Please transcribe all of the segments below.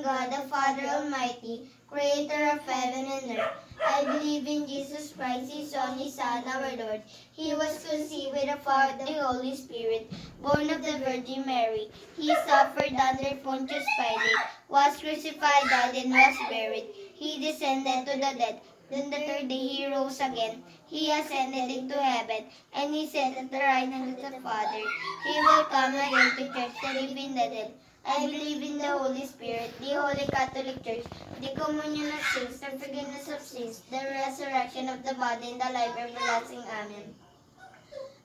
God the Father Almighty, creator of heaven and earth. I believe in Jesus Christ, His only Son, our Lord. He was conceived with the power of the Holy Spirit, born of the Virgin Mary. He suffered under Pontius Pilate, was crucified, died, and was buried. He descended to the dead. Then the third day He rose again. He ascended into heaven, and He sat at the right hand of the Father. He will come again to judge the living and the dead. I believe in the Holy Spirit, the Holy Catholic Church, the communion of saints, the forgiveness of sins, the resurrection of the body, and the life everlasting. Amen.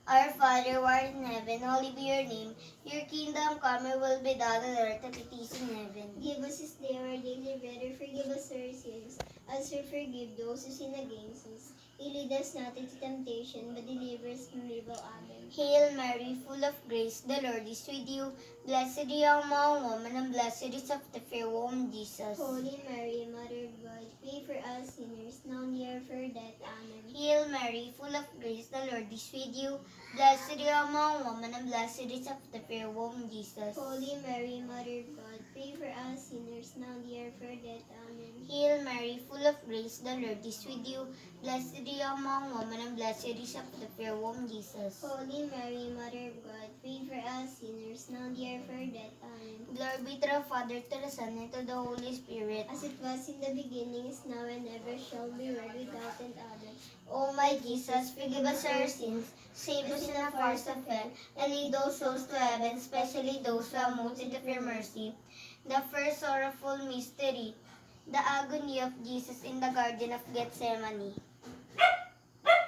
Our Father, who art in heaven, hallowed be your name. Your kingdom come, your will be done on earth as it is in heaven. Give us this day our daily bread, and forgive us our sins, as we forgive those who sin against us. Lead us not into temptation, but deliver us from evil. Amen. Hail Mary, full of grace, the Lord is with you. Blessed are you among women, and blessed is of the fair womb, Jesus. Holy Mary, Mother of God, pray for us sinners, now and the hour of our death. Amen. Hail Mary, full of grace, the Lord is with you. Blessed are you among women, and blessed is of the fair womb, Jesus. Holy Mary, Mother of God, pray for us sinners, now and the hour of our death. Amen. Hail Mary, full of grace, the Lord is with you. Blessed are you among women, and blessed is of the fair womb, Jesus. Holy Mary, Mother of God, pray for us sinners, now and the hour of our death. Amen. Glory be to the Father, to the Son, and to the Holy Spirit. As it was in the beginning, is now, and ever shall be, world without end. Amen. O my Jesus, forgive us our sins, save us in the fires of hell, and lead those souls to heaven, especially those who have most need of your mercy. The first sorrowful mystery, the agony of Jesus in the Garden of Gethsemane.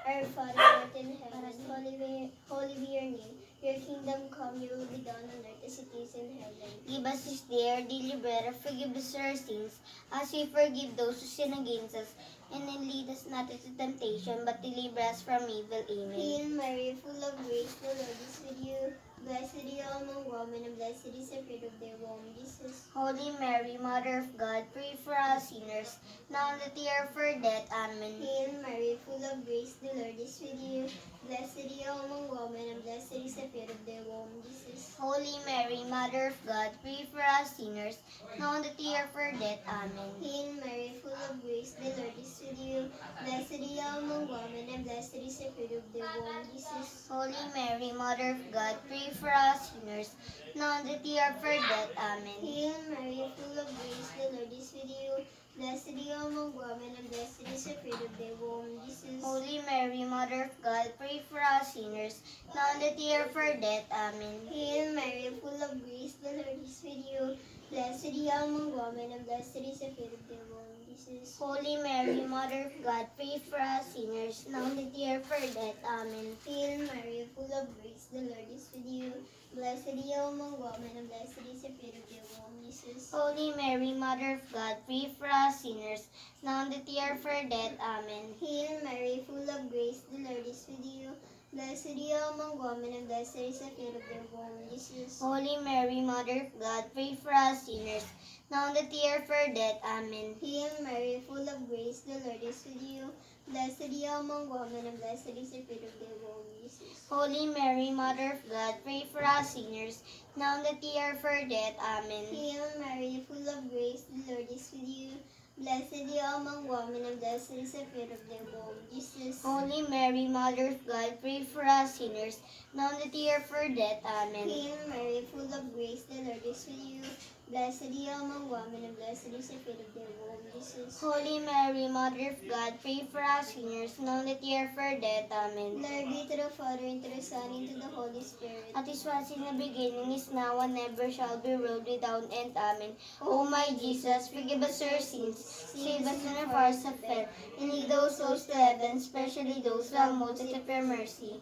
Our Father, who art in heaven, holy be your name. Your kingdom come, your will be done on earth as it is in heaven. Give us this day our daily bread, and forgive us our sins, as we forgive those who sin against us. And then lead us not into temptation, but deliver us from evil. Amen. Hail Mary, full of grace, the Lord is with you. Blessed are you among women, and blessed is the fruit of thy womb, Jesus. Holy Mary, Mother of God, pray for us sinners, now and at the hour of our death. Amen. Hail Mary, full of grace, the Lord is with you. Blessed are you among women, and blessed is the fruit of thy womb, Jesus. Holy Mary, Mother of God, pray for us sinners, now and at the hour of our death. Amen. Hail Mary, full of grace, the Lord is with you. Blessed are you among women, and blessed is the fruit of thy womb, Jesus. Holy Mary, Mother of God, pray for us sinners, now and at the hour of our death. Amen. Hail Mary, full of grace, the Lord is with you. Blessed are you among women, and blessed is the fruit of thy womb, Jesus. Holy Mary, Mother of God, pray for us sinners, now and at the hour of our death. Amen. Hail Mary, full of grace, the Lord is with you. Blessed are you among women, and blessed is the fruit of thy womb, Jesus. Holy Mary, Mother of God, pray for us sinners, now and at the hour of our death. Amen. Hail Mary, full of grace, the Lord is with you. Blessed are you among women, and blessed is the fruit of thy womb, Jesus. Holy Mary, Mother of God, pray for us sinners, now and at the hour of our death. Amen. Hail Mary, full of grace, the Lord is with you. Blessed are you among women, and blessed is the fruit of thy womb, Jesus. Holy Mary, Mother of God, pray for us sinners, now and at the hour of our death. Amen. Hail Mary, full of grace, the Lord is with you. Blessed are you among women, and blessed is the fruit of thy womb, Jesus. Holy Mary, Mother of God, pray for us sinners, now and at the hour of our death. Amen. Hail Mary, full of grace, the Lord is with you. Blessed are you among women, and blessed is the fruit of thy womb, Jesus. Holy Mary, Mother of God, pray for us sinners, now and at the hour of our death. Amen. Hail Mary, full of grace, the Lord is with you. Blessed are you among women, and blessed is the fruit of thy womb, Jesus. Holy Mary, Mother of God, pray for us sinners, now and at the hour of our death. Amen. Glory be to the Father, and to the Son, and to the Holy Spirit. As it was in the beginning, is now, and ever shall be, world without end. Amen. O my Jesus, forgive us our sins, save us from the fires of hell, and lead those souls to heaven, especially those who have most need of your mercy.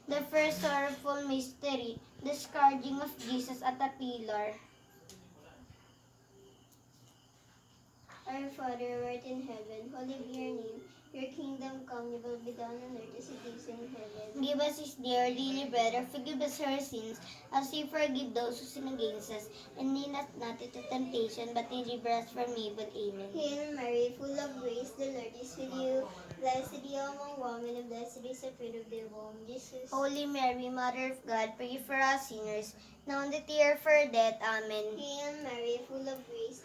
The first sorrowful mystery, the scourging of Jesus at a pillar. Our Father, who art in heaven, hallowed be your name. Your kingdom come, your will be done on earth as it is in heaven. Give us this day our daily bread, and forgive us our sins, as we forgive those who sin against us. And lead us not into temptation, but deliver us from evil. Amen. Hail Mary, full of grace, the Lord is with you. Blessed are you among women, and blessed is the fruit of thy womb, Jesus. Holy Mary, Mother of God, pray for us sinners, now and at the hour of our death. Amen. Hail Mary, full of grace,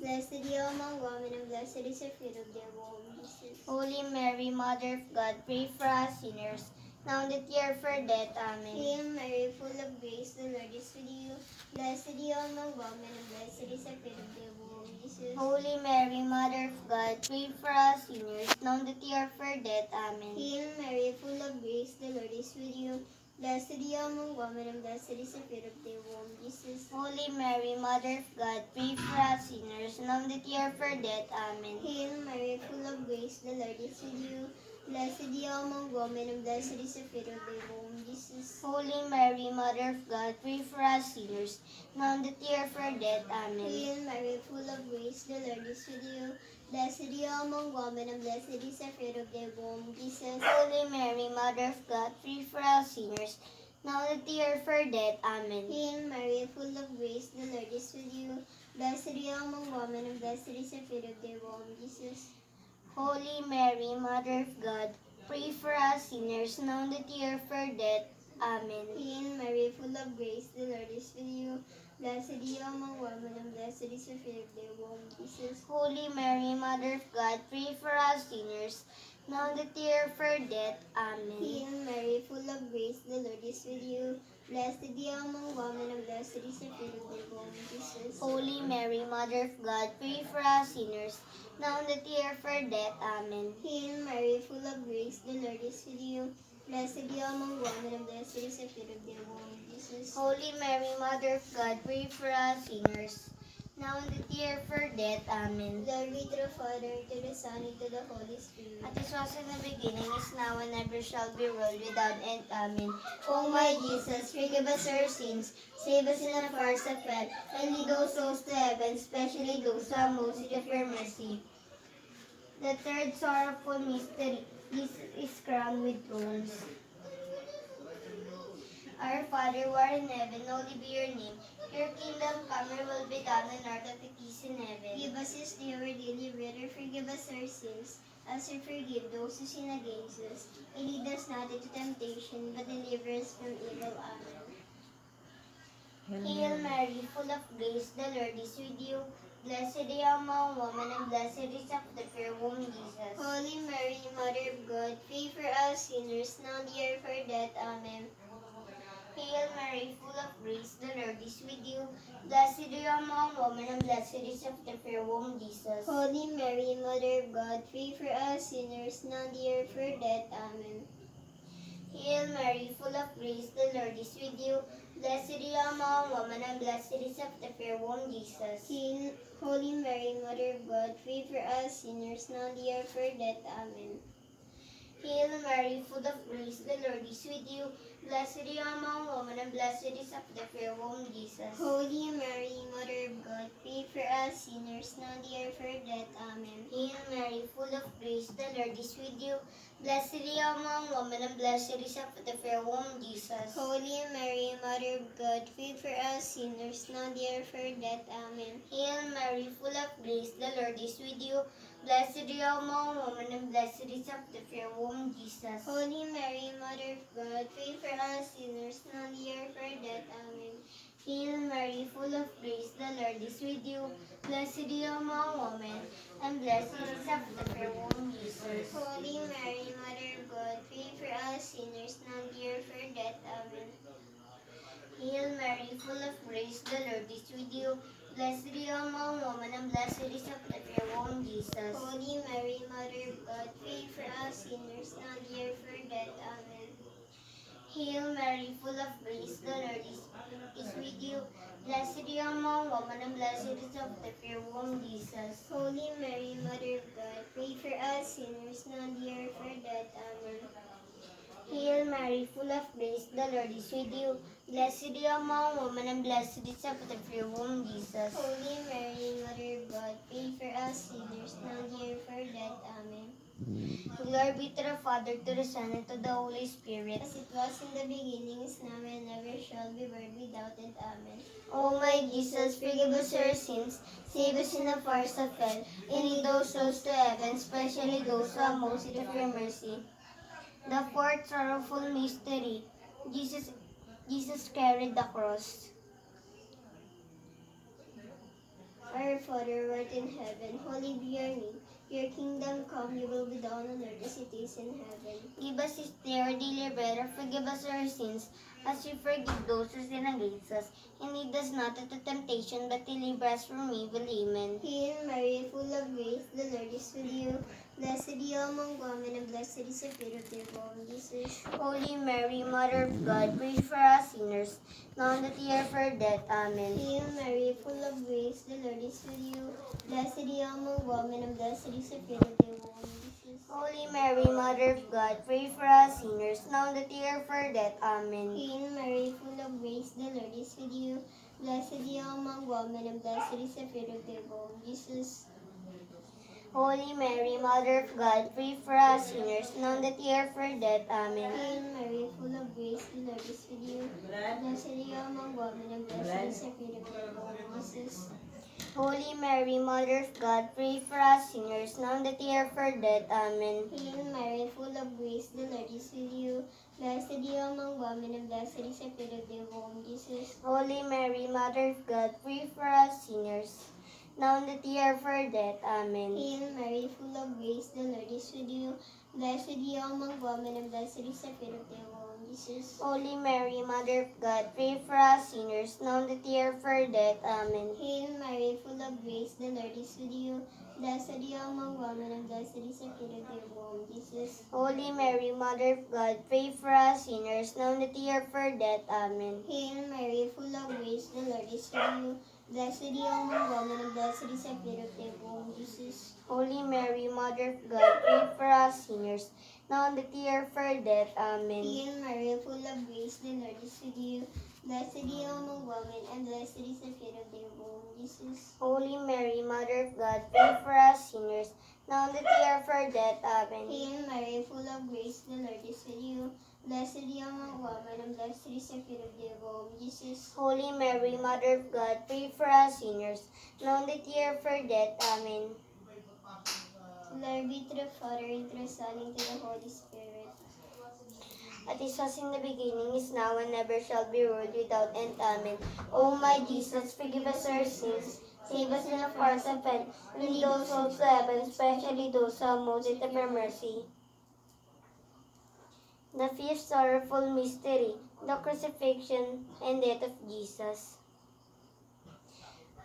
Blessed are you among women, and blessed is the fruit of their womb, Jesus. Holy Mary, Mother of God, pray for us sinners, now and at the hour of our death. Amen. Hail Mary, full of grace, the Lord is with you. Blessed are you among women, and blessed is the fruit of their womb, Jesus. Holy Mary, Mother of God, pray for us sinners, now and at the hour of our death. Amen. Hail Mary, full of grace, the Lord is with you. Blessed are you among women, and blessed is the fruit of their womb, Jesus. Holy Mary, Mother of God, pray for us sinners, now and at the hour of our death. Amen. Hail Mary, full of grace, the Lord is with you. Blessed are you among women, and blessed is the fruit of their womb, Jesus. Holy Mary, Mother of God, pray for us sinners, now and at the hour of our death. Amen. Hail Mary, full of grace, the Lord is with you. Blessed are you among women, and blessed is the fruit of their womb, Jesus. Holy Mary, Mother of God, pray for us sinners, now and at the hour of our death. Amen. Hail Mary, full of grace, the Lord is with you. Blessed are you among women, and blessed is the fruit of their womb, Jesus. Holy Mary, Mother of God, pray for us sinners, now and at the hour of our death. Amen. Hail Mary, full of grace, the Lord is with you. Blessed are you among women, and blessed is the fruit of their womb, Jesus. Holy Mary, Mother of God, pray for us sinners, now and at the hour of our death. Amen. Hail Mary, full of grace, the Lord is with you. Blessed are you among women, and blessed is the fruit of their womb, Jesus. Holy Mary, Mother of God, pray for us sinners, now and at the hour of our death. Amen. Hail Mary, full of grace, the Lord is with you. Blessed are you among women, and blessed is the fruit of their womb, Jesus. Holy Mary, Mother of God, pray for us sinners, now and at the hour of our death. Amen. Glory be to the Father, to the Son, and to the Holy Spirit. As it was in the beginning, is now, and ever shall be, world without end. Amen. O my Jesus, forgive us our sins, save us in the fires of hell, and lead those souls to heaven, especially those who have most need of your mercy. The third sorrowful mystery, Jesus is crowned with thorns. Our Father who art in heaven, holy be your name. Your kingdom come, your will be done on earth as it is in heaven. Give us this day our daily bread, and forgive us our sins, as we forgive those who sin against us. And lead us not into temptation, but deliver us from evil. Amen. Hail Mary, full of grace, the Lord is with you. Blessed are you among women, and blessed is the fruit of your womb, Jesus. Holy Mary, Mother of God, pray for us sinners, now and at the hour of our death. Amen. Hail Mary, full of grace, the Lord is with you. Blessed are you among women, and blessed is the fruit of your womb, Jesus. Holy Mary, Mother of God, pray for us sinners, now and at the hour of our death. Amen. Hail Mary, full of grace, the Lord is with you. Blessed are you among women, and blessed is the fruit of your womb, Jesus. Holy Mary, Mother of God, pray for us sinners, now and at the hour of our death. Amen. Hail Mary, full of grace, the Lord is with you. Blessed are you among women, and blessed is the fruit of your womb, Jesus. Holy Mary, Mother of God, pray for us sinners, now and at the hour of our death. Amen. Hail Mary, full of grace, the Lord is with you. Blessed are you among women, and blessed is the fruit of your womb, Jesus. Holy Mary, Mother of God, pray for us sinners, now and at the hour of our death. Amen. Hail Mary, full of grace, the Lord is with you. Blessed are you among women, and blessed is the fruit of your womb, Jesus. Holy Mary, Mother of God, pray for us sinners, now and at the hour of our death. Amen. Hail Mary, full of grace, the Lord is with you. Blessed are you among women, and blessed is the fruit of your womb, Jesus. Holy Mary, Mother of God, pray for us sinners, now and at the hour of our death. Amen. Hail Mary, full of grace, the Lord is with you. Blessed are you among women, and blessed is the fruit of your womb, Jesus. Holy Mary, Mother of God, pray for us sinners, now and at the hour of our death. Amen. Hail Mary, full of grace, the Lord is with you. Blessed are you among women, and blessed is the fruit of your womb, Jesus. Holy Mary, Mother of God, pray for us sinners, now and at the hour of our death. Amen. Hail Mary, full of grace, the Lord is with you. Blessed are you among women, and blessed is the fruit of your womb, Jesus. Holy Mary, Mother of God, pray for us sinners, now and at the hour of our death. Amen. Glory be to the Father, to the Son, and to the Holy Spirit. As it was in the beginning, is now, and ever shall be, world without end. Amen. O my Jesus, forgive us our sins, save us in the fires of hell, and lead those souls to heaven, especially those who have most need of your mercy. The fourth sorrowful mystery, Jesus carried the cross. Our Father, who art in heaven, holy be your name. Your kingdom come, your will be done on earth as it is in heaven. Give us this day our daily bread, and forgive us our sins, as we forgive those who sin against us. And lead us not into temptation, but deliver us from evil. Amen. Hail Mary, full of grace, the Lord is with you. Blessed are you among women, and blessed is the fruit of your womb, Jesus. Holy Mary, Mother of God, pray for us sinners, now and at the hour of our death. Amen. Hail Mary, full of grace, the Lord is with you. Blessed are you among women, and blessed is the fruit of your womb, Jesus. Holy Mary, Mother of God, pray for us sinners, now and at the hour of our death. Amen. Hail Mary, full of grace, the Lord is with you. Blessed are you among women, and blessed is the fruit of your womb, Jesus. Holy Mary, Mother of God, pray for us sinners, now and at the hour of our death. Amen. Hail Mary, full of grace, the Lord is with you. Blessed are you among women, and blessed is the fruit of your womb, Jesus. Holy Mary, Mother of God, pray for us sinners, now and at the hour of our death. Amen. Hail Mary, full of grace, the Lord is with you. Blessed are you among women, and blessed is the fruit of your womb, Jesus. Holy Mary, Mother of God, pray for us sinners, now and at the hour of our death. Amen. Hail Mary, full of grace, the Lord is with you. Blessed are you among women, and blessed is the fruit of your womb, Jesus. Holy Mary, Mother of God, pray for us sinners, now and at the hour of our death. Amen. Hail Mary, full of grace, the Lord is with you. Blessed are you among women, and blessed is the fruit of your womb, Jesus. Holy Mary, Mother of God, pray for us sinners, now and at the hour of our death. Amen. Hail Mary, full of grace, the Lord is with you. Blessed are you among women, and blessed is the fruit of your womb, Jesus. Holy Mary, Mother of God, pray for us sinners, now and at the hour of our death. Amen. Hail Mary, full of grace, the Lord is with you. Blessed are you among women, and blessed is the fruit of your womb, Jesus. Holy Mary, Mother of God, pray for us sinners, now and at the hour of our death. Amen. Hail Mary, full of grace, the Lord is with you. Blessed are you among women, and blessed is the fruit of your womb, Jesus. Holy Mary, Mother of God, pray for us sinners, now and at the hour of our death. Amen. Glory be to the Father, and to the Son, and to the Holy Spirit. As it was in the beginning, is now, and ever shall be, world without end. Amen. O my Jesus, forgive us our sins, save us in the fires of hell, and lead those souls to heaven, especially those who have most need of your mercy. The fifth sorrowful mystery, the crucifixion and death of Jesus.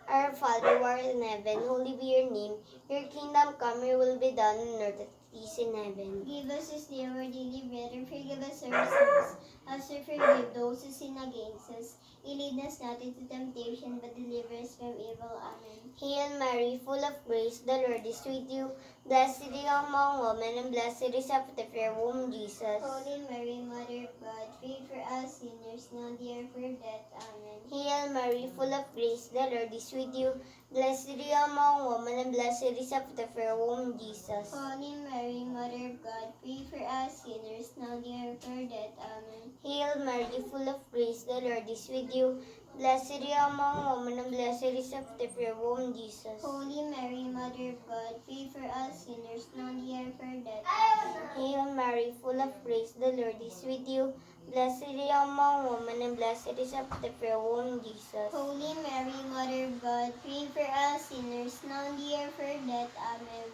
Our Father who art in heaven, holy be your name. Your kingdom come, your will be done on earth as it is in heaven. Give us this day our daily bread, and forgive us our sins, as we forgive those who sin against us. Lead us not into temptation, but deliver us from evil. Amen. Hail Mary, full of grace, the Lord is with you. Blessed are you among women, and blessed is the fruit of your womb, Jesus. Holy Mary, Mother of God, pray for us sinners, now and at the hour of our death. Amen. Hail Mary, full of grace, the Lord is with you. Blessed are you among women, and blessed is the fruit of your womb, Jesus. Holy Mary, Mother of God, pray for us sinners, now and at the hour of our death. Amen. Hail Mary, full of grace, the Lord is with you. Blessed are you among women, and blessed is the fruit of your womb, Jesus. Holy Mary, Mother of God, pray for us sinners, now and at the hour of our death. Amen. Hail Mary, full of grace, the Lord is with you. Blessed are you among women, and blessed is the fruit of your womb, Jesus. Holy Mary, Mother of God, pray for us sinners, now and at the hour of our death. Amen.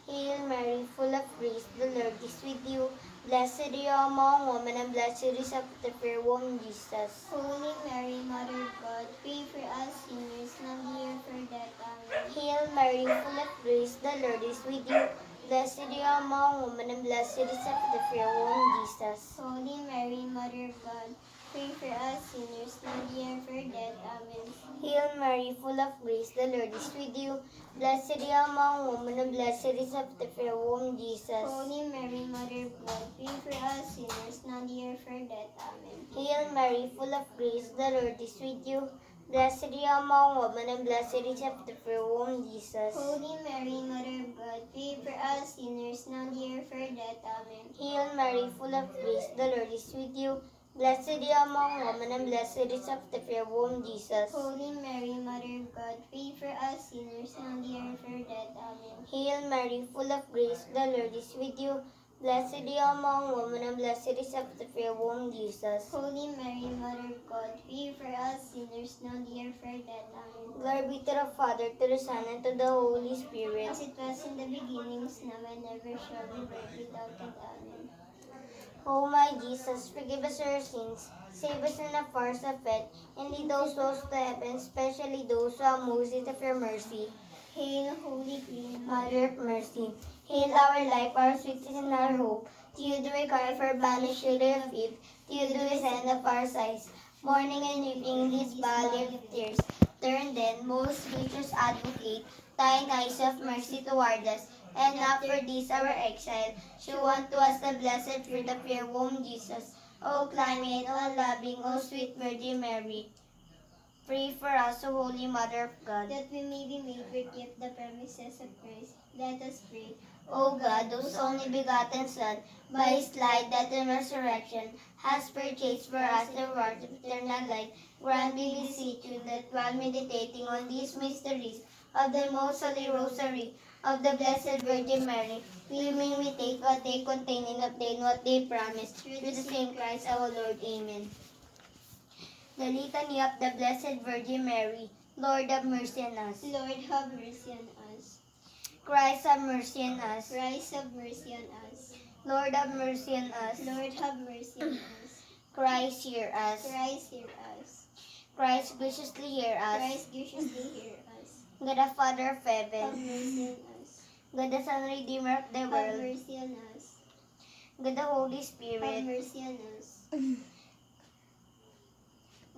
Hail Mary, full of grace, the Lord is with you. Blessed are you among women, and blessed is the fruit of your womb, Jesus. Holy Mary, Mother of God, pray for us sinners, now and at the hour of our death. Amen. Hail Mary, full of grace, the Lord is with you. Blessed are you among women, and blessed is the fruit of your womb, Jesus. Holy Mary, Mother of God, pray for us sinners, now and at the hour of our death. Amen. Hail Mary, full of grace, the Lord is with you. Blessed are you among women, and blessed is the fruit of your womb, Jesus. Holy Mary, Mother of God, pray for us sinners, now and at the hour of our death. Amen. Hail Mary, full of grace, the Lord is with you. Blessed are you among women, and blessed is the fruit of your womb, Jesus. Holy Mary, Mother of God, pray for us sinners, now and at the hour of our death. Amen. Hail Mary, full of grace, the Lord is with you. Blessed are you among women, and blessed is the fruit of your womb, Jesus. Holy Mary, Mother of God, pray for us sinners, now and at the hour of our death. Amen. Hail Mary, full of grace, the Lord is with you. Blessed are you among women, and blessed is the fruit of your womb, Jesus. Holy Mary, Mother of God, pray for us sinners now and at our death. Amen. Glory be to the Father, to the Son, and to the Holy Spirit. As it was in the beginning, is now, and ever shall be, world without end. Amen. O my Jesus, forgive us our sins, save us in the fires of death, and lead those souls to heaven, especially those who have most need of your mercy. Hail, Holy Queen, Mother of mercy, hail our life, our sweetness, and our hope. To you do we cry for banished children of Eve. To you do we send up our sighs, mourning and weeping in this valley of tears. Turn then, most gracious Advocate, thine eyes of mercy toward us, and after this our exile, show unto us the blessed fruit of your womb, Jesus. O clement, O loving, O sweet Virgin Mary, pray for us, O Holy Mother of God. that we may be made worthy of the promises of Christ. Let us pray. O God, whose only begotten Son, by his life, death, and resurrection, has purchased for us the rewards of eternal life, grant, we beseech you, that while meditating on these mysteries of the most holy rosary of the Blessed Virgin Mary, we may imitate what they contain and obtain what they promise. Through the same Christ our Lord. Amen. The Litany of the Blessed Virgin Mary. Lord, have mercy on us. Lord, have mercy on us. Christ, have mercy on us. Christ, have mercy on us. Lord, have mercy on us. Lord, have mercy on us. Christ, hear us. Christ, hear us. Christ, graciously hear us. Christ, graciously hear us. God the Father of Have heaven, mercy on us. God the Son, Redeemer of the Have world, mercy on us. God the Holy Have Spirit, mercy on us.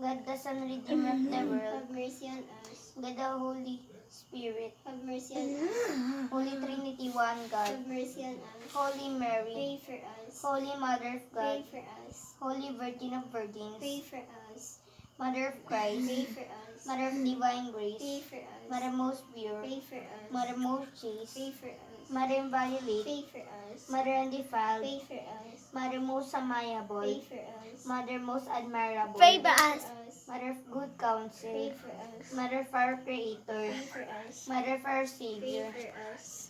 God the Son, Redeemer of the world, Have mercy on us. God the Holy Spirit, Have mercy on us. Holy Trinity, one God, Have mercy on us. Holy Mary, Pray for us. Holy Mother of Pray God, for us. Holy Virgin of Pray Virgins, for us. Mother of Christ, Pray for us. Mother of Divine Pray Grace, for us. Mother most pure, Pray for us. Mother most Pray chaste, for us. Mother inviolate, Pray for us. Mother undefiled, Pray for us. Mother most amiable, Pray for us. Mother most admirable, Pray for us. Mother of good Pray counsel, for us. Mother of our Creator, Pray for us. Mother of our Pray Savior, for us.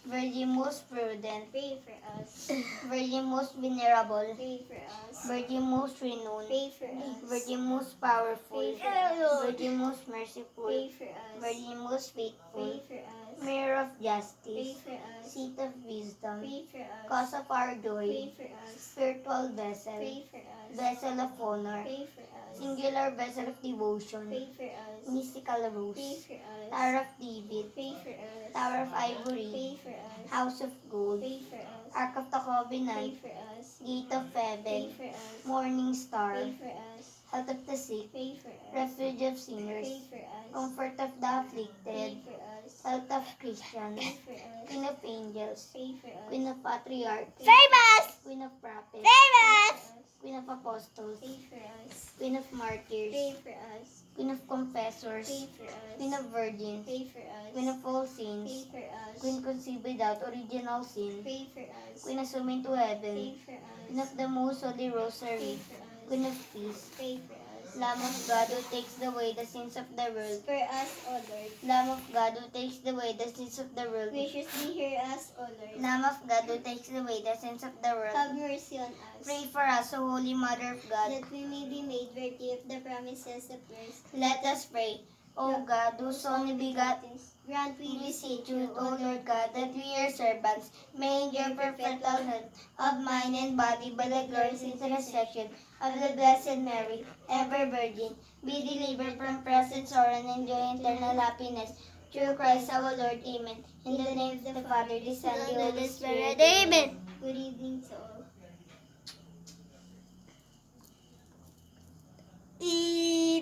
Virgin most prudent, Pray for us. Virgin most venerable, Pray for us. Virgin most renowned, Pray for us. Virgin most powerful, Pray for us. Virgin most merciful, Pray for us. Virgin most Pray faithful, for us. Mirror of Pray justice, for us. Seat of wisdom, Pray for us. Cause of our Pray joy, for us. Spiritual vessel, Pray for us. Vessel of honor, Pray for us. Singular vessel of devotion, Pray for us. Mystical Pray rose, for us. Tower of David, Pray for us. Tower of Ivory, Pray for us. House of Gold, Pray for us. Ark of the Pray Covenant, for us. Gate of Pray Heaven, for us. Morning Star, Pray for us. Health of the sick, Pray for us. Refuge of sinners, Pray for us. Comfort of the Pray afflicted, for us. Health of Christians, Pray for us. Queen of angels, Pray for us. Queen of patriarchs, Famous! Queen of prophets, Famous! Queen of apostles, Pray for us. Queen of martyrs, Pray for us. Queen of confessors, Pray for us. Queen of virgins, Pray for us. Queen of all Pray saints, for us. Queen conceived without original sin, Pray for us. Queen assumed into Pray heaven, for Queen us. of the most holy Pray rosary, for us. Queen of peace, Pray for us. Lamb of God who takes away the sins of the world, Spare us, O Lord. Lamb of God who takes away the sins of the world, Graciously hear us, O Lord. Lamb of God who takes away the sins of the world, Have mercy on us. pray for us, O Holy Mother of God. That we may be made worthy of the promises of Christ. Let us pray. O God, whose only begotten, Grant we we beseech beseech you, you, O Lord God, that we, your servants, may enjoy perpetual health of mind and body by the glorious intercession of the Blessed Mary, ever Virgin, be delivered from present sorrow and enjoy eternal happiness. Through Christ our Lord. Amen. In the name of the Father, the Son, and the Holy Spirit. Amen. Good evening to all.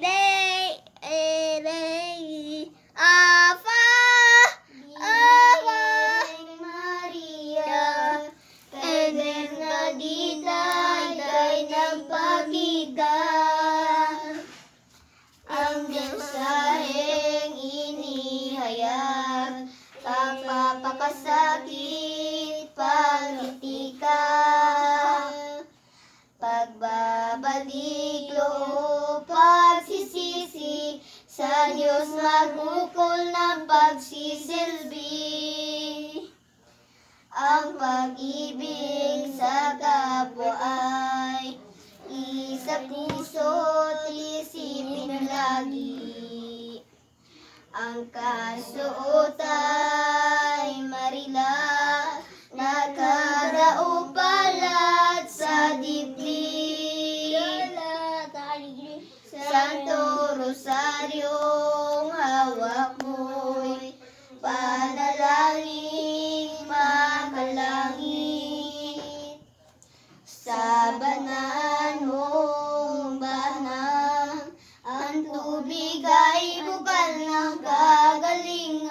Ide, Ava, Ave Maria, Benedicta, ika'y nagpakita. Ang mensaheng inihayag, ang mapakasakit, pangiti ka. Pagbabalik loob, pagsisisi, sa Diyos magukol ng pagsisilbi. ang pag-ibig sa kapwa ay isa puso't isipin lagi. Ang kasuot ay marilat, nakadaupalat sa dibdib. Santo Rosaryong hawak mo'y panalangin makalangit. Sa banan mong banang, ang tubig ay bukal ng kagalingan.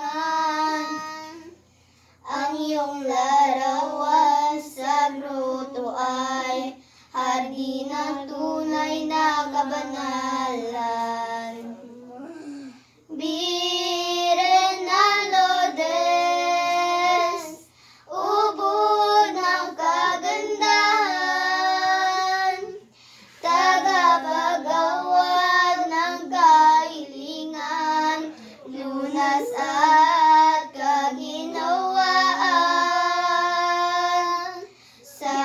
Ang iyong larawan sa gruto ay hardin ng tunay na kabanalan. Birhen Lourdes, ubod ng kagandahan, tagapagawad ng kahilingan, lunas at kaginhawaan. Sa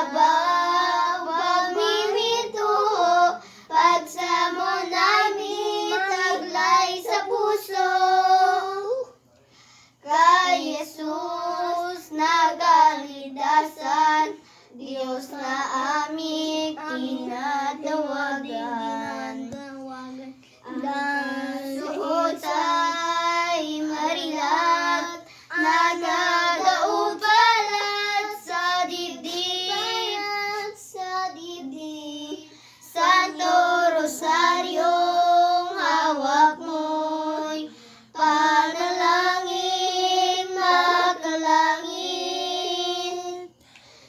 abang pagmimintuho, pagsamo namin taglay sa puso. Kay Jesus na kaligtasan, Diyos na aming tinatawagan. Ang suot ay marilat, nakadaupalat sa dibdib. Santo Rosaryong hawak mo'y panalangin makalangit.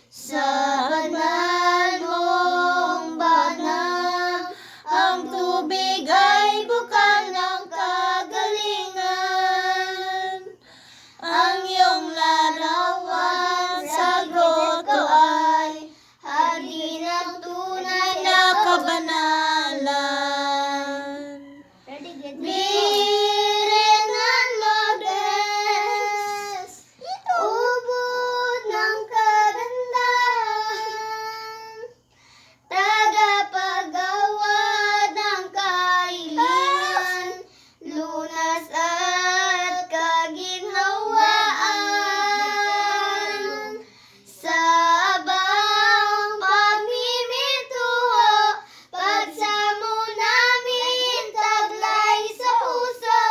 Sa banan mong banang, ang tubig ay bukal ng kagalingan. Ang iyong larawan sa grotto ay hardin ng tunay na kabanalan. Birhen Lourdes, ubod ng kagandahan, tagapagawad ng kahilingan, lunas at kaginhawaan. Sa abang pagmimintuho, pagsamo namin taglay sa puso.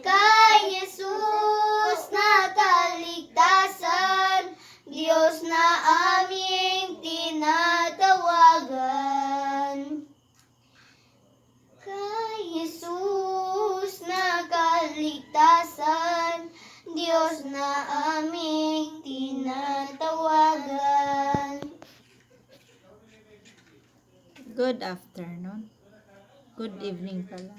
Kay Jesus na kaligtasan, Diyos na aming tinatawagan. Kay Jesus na kaligtasan, Diyos na aming tinatawagan. Good afternoon. Good evening pala.